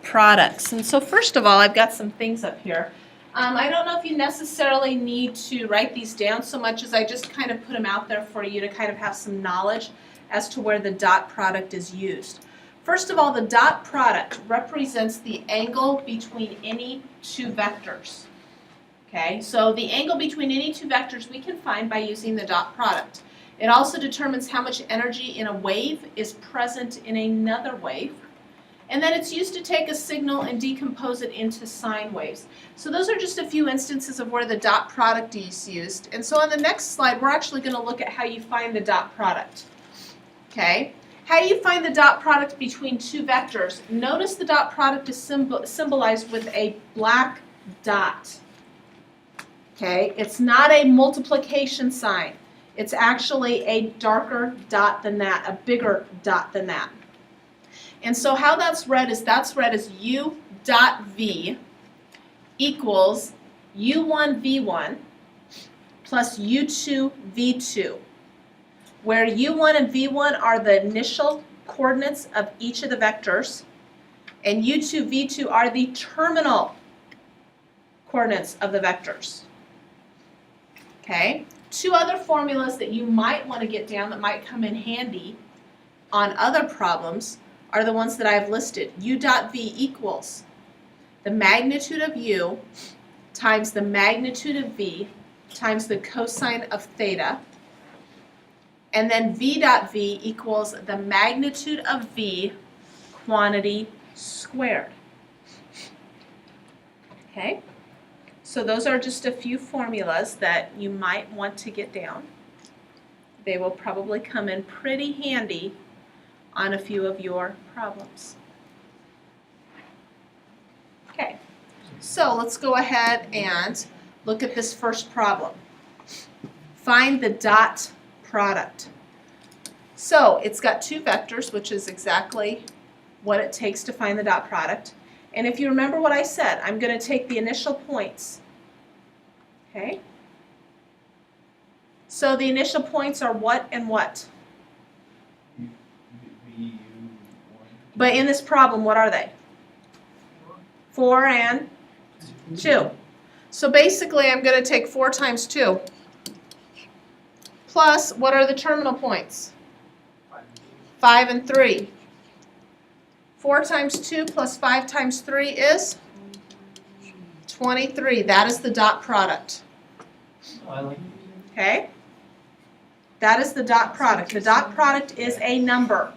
products. And so first of all, I've got some things up here. I don't know if you necessarily need to write these down so much as I just kind of put them out there for you to kind of have some knowledge as to where the dot product is used. First of all, the dot product represents the angle between any two vectors. Okay, so the angle between any two vectors we can find by using the dot product. It also determines how much energy in a wave is present in another wave. And then it's used to take a signal and decompose it into sine waves. So those are just a few instances of where the dot product is used. And so on the next slide, we're actually going to look at how you find the dot product. Okay? How do you find the dot product between two vectors? Notice the dot product is symbolized with a black dot. Okay? It's not a multiplication sign. It's actually a darker dot than that, a bigger dot than that. And so how that's read as U dot V equals U1 V1 plus U2 V2, where U1 and V1 are the initial coordinates of each of the vectors, and U2 V2 are the terminal coordinates of the vectors. Okay? Two other formulas that you might want to get down that might come in handy on other problems are the ones that I've listed. U dot V equals the magnitude of U times the magnitude of V times the cosine of theta. And then V dot V equals the magnitude of V quantity squared. Okay? So those are just a few formulas that you might want to get down. They will probably come in pretty handy on a few of your problems. Okay, so let's go ahead and look at this first problem. Find the dot product. So it's got two vectors, which is exactly what it takes to find the dot product. And if you remember what I said, I'm going to take the initial points. Okay? So the initial points are what and what? But in this problem, what are they? 4 and 2. So basically, I'm going to take 4 times 2. Plus, what are the terminal points? 5 and 3. 4 times 2 plus 5 times 3 is 23. That is the dot product. Okay? That is the dot product. The dot product is a number.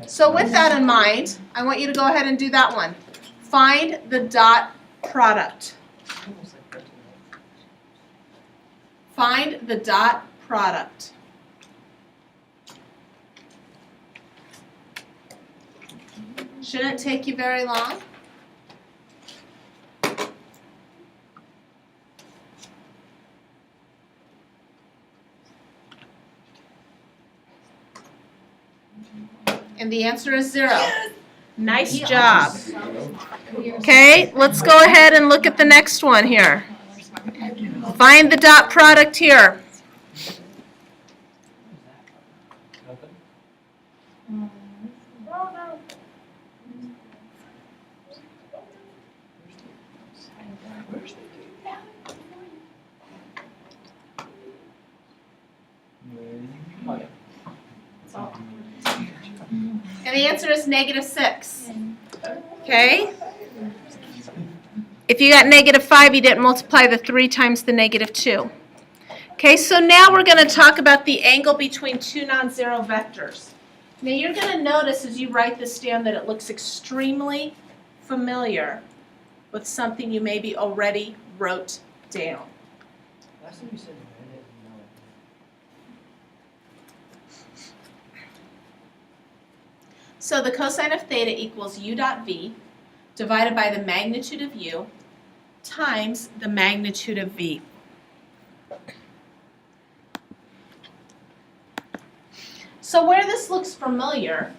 So with that in mind, I want you to go ahead and do that one. Find the dot product. Find the dot product. Shouldn't take you very long. And the answer is 0. Nice job. Okay, let's go ahead and look at the next one here. Find the dot product here. And the answer is -6. Okay? If you got -5, you didn't multiply the 3 times the -2. Okay, so now we're going to talk about the angle between two non-zero vectors. Now you're going to notice as you write this down that it looks extremely familiar with something you maybe already wrote down. Last time you said I didn't know it. So the cosine of theta equals U dot V divided by the magnitude of U times the magnitude of V. So where this looks familiar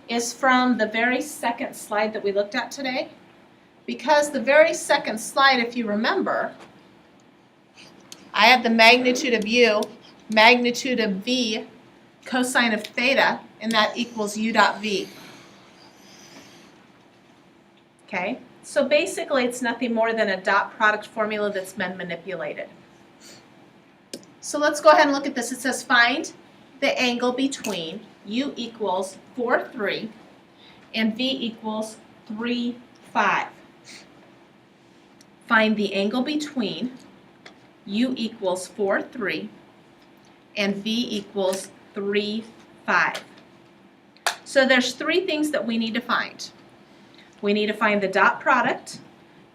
is from the very second slide that we looked at today, because the very second slide, if you remember, I had the magnitude of U, magnitude of V, cosine of theta, and that equals U dot V. Okay, so basically it's nothing more than a dot product formula that's been manipulated. So let's go ahead and look at this. It says find the angle between u equals 4, 3 and v equals 3, 5. Find the angle between u equals 4, 3 and v equals 3, 5. So there's three things that we need to find. We need to find the dot product,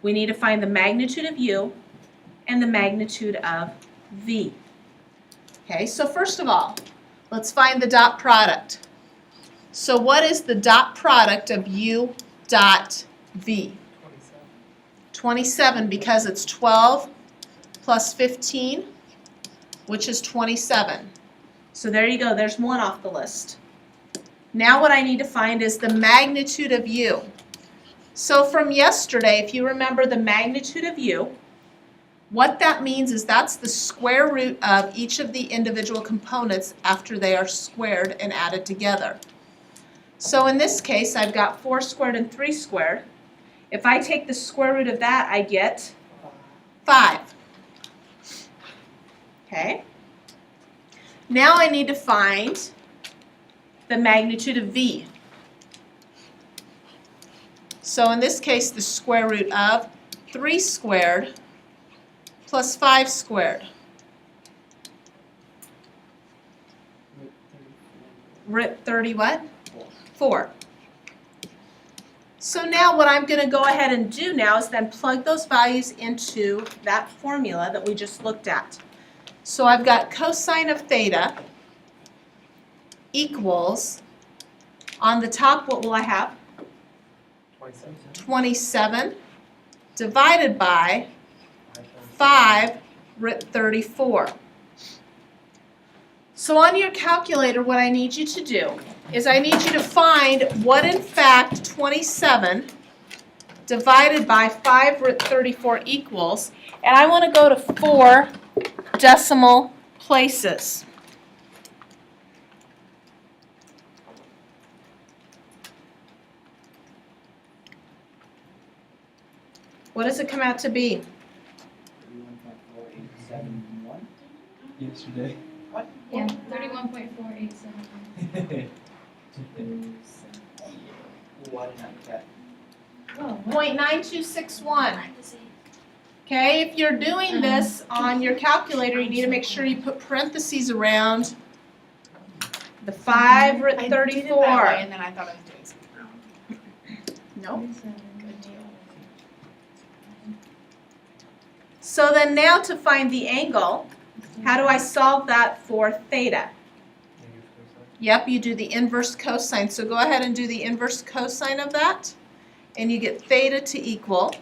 we need to find the magnitude of u, and the magnitude of v. Okay, so first of all, let's find the dot product. So what is the dot product of u dot v? 27, because it's 12 plus 15, which is 27. So there you go, there's one off the list. Now what I need to find is the magnitude of u. So from yesterday, if you remember the magnitude of u, what that means is that's the square root of each of the individual components after they are squared and added together. So in this case, I've got 4 squared and 3 squared. If I take the square root of that, I get 5. Okay? Now I need to find the magnitude of v. So in this case, the square root of 3 squared plus 5 squared. Root 30 what? 4. So now what I'm going to go ahead and do now is then plug those values into that formula that we just looked at. So I've got cosine of theta equals, on the top, what will I have? 27 divided by 5 root 34. So on your calculator, what I need you to do is I need you to find what in fact 27 divided by 5 root 34 equals, and I want to go to 4 decimal places. What does it come out to be? 31.4871. Yesterday. Yeah, 31.487. Why did I get? Whoa, what? 0.9261. Okay, if you're doing this on your calculator, you need to make sure you put parentheses around the 5 root I did it that way 34. and then I thought I was doing something wrong. Nope. 47. Good deal. So then now to find the angle, how do I solve that for theta? Yep, you do the inverse cosine. So go ahead and do the inverse cosine of that, and you get theta to equal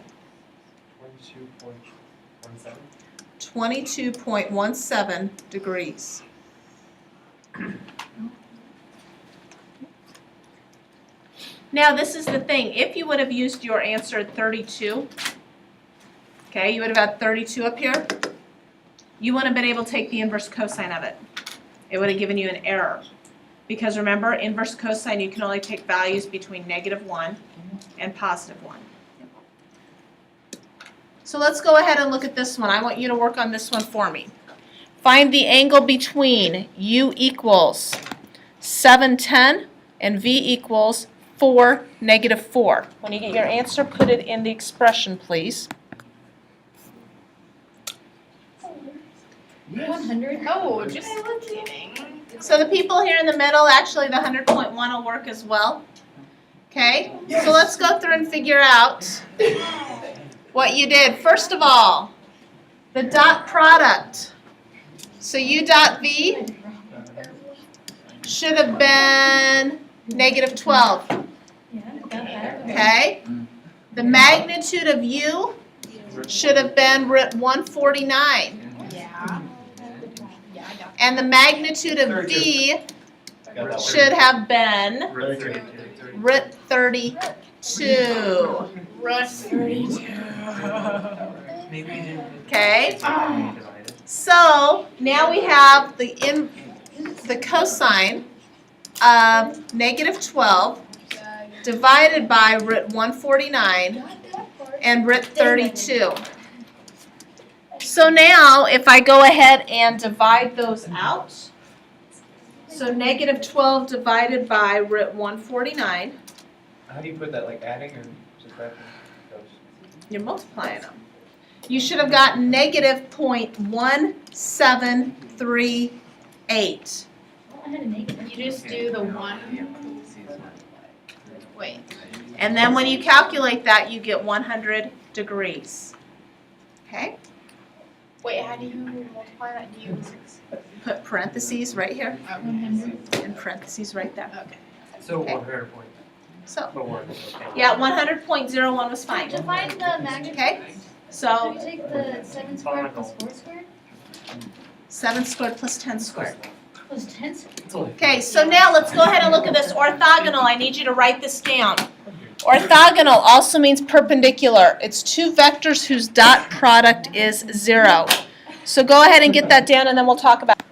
22.17 degrees. Now this is the thing, if you would have used your answer 32, okay, you would have had 32 up here, you wouldn't have been able to take the inverse cosine of it. It would have given you an error. Because remember, inverse cosine, you can only take values between -1 and +1. So let's go ahead and look at this one. I want you to work on this one for me. Find the angle between u equals 710 and v equals 4, -4. When you get your answer, put it in the expression, please. 100? Oh, just kidding. So the people here in the middle, actually the 100.1 will work as well. Okay? So let's go through and figure out what you did. First of all, the dot product. So u dot v should have been -12. Yeah, got that. Okay? The magnitude of u should have been root 149. Yeah. Yeah, I got And the magnitude of v should have been root 32. Russ 32. Maybe we didn't. Okay? So now we have the cosine of -12 divided by root 149 and root 32. So now if I go ahead and divide those out, so negative 12 divided by root 149, How do you put that, like adding or subtracting? you're multiplying them. You should have gotten negative 0.1738. Oh, I had a negative. You just do the one. Wait. And then when you calculate that, you get 100 degrees. Okay? Wait, how do you multiply that? Do you? Put parentheses right here 100. and parentheses right there. Okay. So Okay. 100 point. So, But one. yeah, 100.01 was fine. To find the magnitude, Okay? do So, you take the 7 squared plus 4 squared? 7 squared plus 10 squared. Plus 10 squared? Okay, so now let's go ahead and look at this orthogonal. I need you to write this down. Orthogonal also means perpendicular. It's two vectors whose dot product is 0. So go ahead and get that down and then we'll talk about it.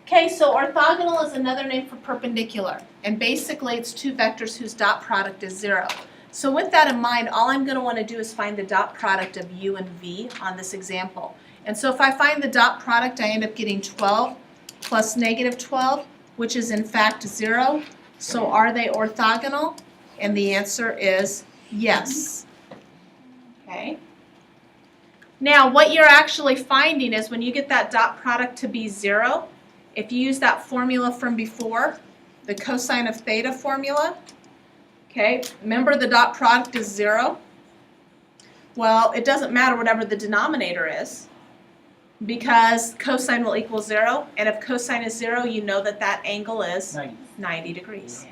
Okay, so orthogonal is another name for perpendicular. And basically it's two vectors whose dot product is 0. So with that in mind, all I'm going to want to do is find the dot product of u and v on this example. And so if I find the dot product, I end up getting 12 plus negative 12, which is in fact 0. So are they orthogonal? And the answer is yes. Okay. Now what you're actually finding is when you get that dot product to be 0, if you use that formula from before, the cosine of theta formula, okay, remember the dot product is 0? Well, it doesn't matter whatever the denominator is because cosine will equal 0, and if cosine is 0, you know that that angle is 90 degrees.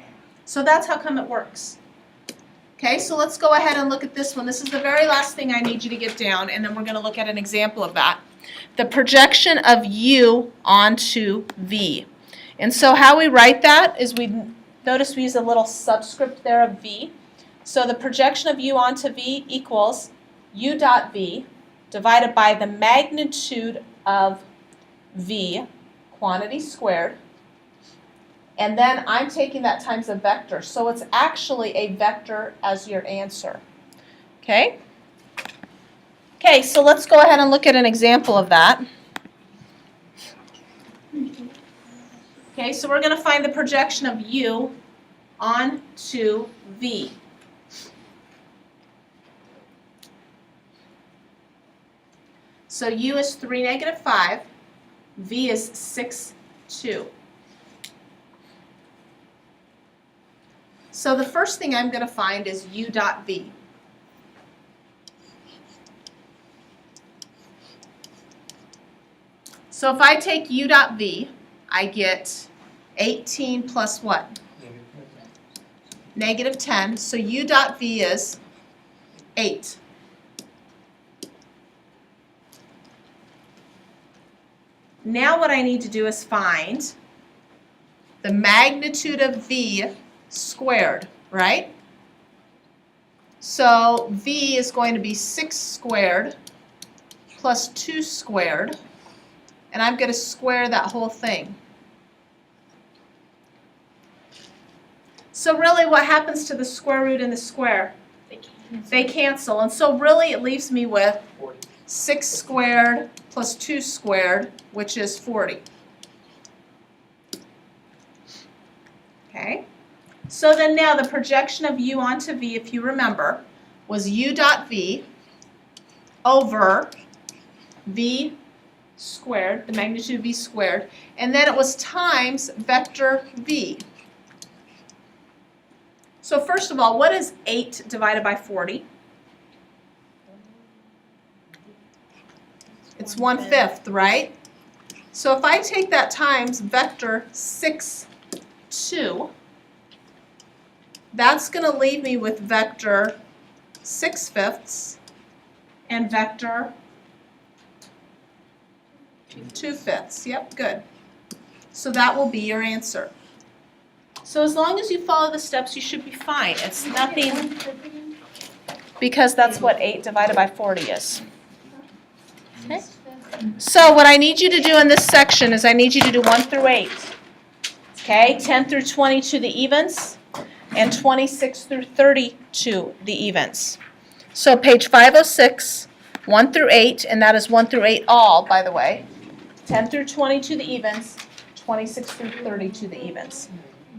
So that's how come it works. Okay, so let's go ahead and look at this one. This is the very last thing I need you to get down, and then we're going to look at an example of that. The projection of u onto v. And so how we write that is notice we use a little subscript there of v. So the projection of u onto v equals u dot v divided by the magnitude of v, quantity squared. And then I'm taking that times a vector. So it's actually a vector as your answer. Okay? Okay, so let's go ahead and look at an example of that. Okay, so we're going to find the projection of u onto v. So u is 3, negative 5. V is 6, 2. So the first thing I'm going to find is u dot v. So if I take u dot v, I get 18 plus what? Negative 10. So u dot v is 8. Now what I need to do is find the magnitude of v squared, right? So v is going to be 6 squared plus 2 squared, and I'm going to square that whole thing. So really what happens to the square root and the square? They cancel, and so really it leaves me with 6 squared plus 2 squared, which is 40. Okay? So then now the projection of u onto v, if you remember, was u dot v over v squared, the magnitude of v squared, and then it was times vector v. So first of all, what is 8 divided by 40? It's 1/5, right? So if I take that times vector 6, 2, that's going to leave me with vector 6/5 and vector 2/5. Yep, good. So that will be your answer. So as long as you follow the steps, you should be fine. It's nothing, because that's what 8 divided by 40 is. Okay? So what I need you to do in this section is I need you to do 1 through 8. Okay, 10 through 22 the evens. and 26 through 32 the evens. So page 506, 1 through 8, and that is 1 through 8 all, by the way. 10 through 22 the evens, 26 through 32 the evens.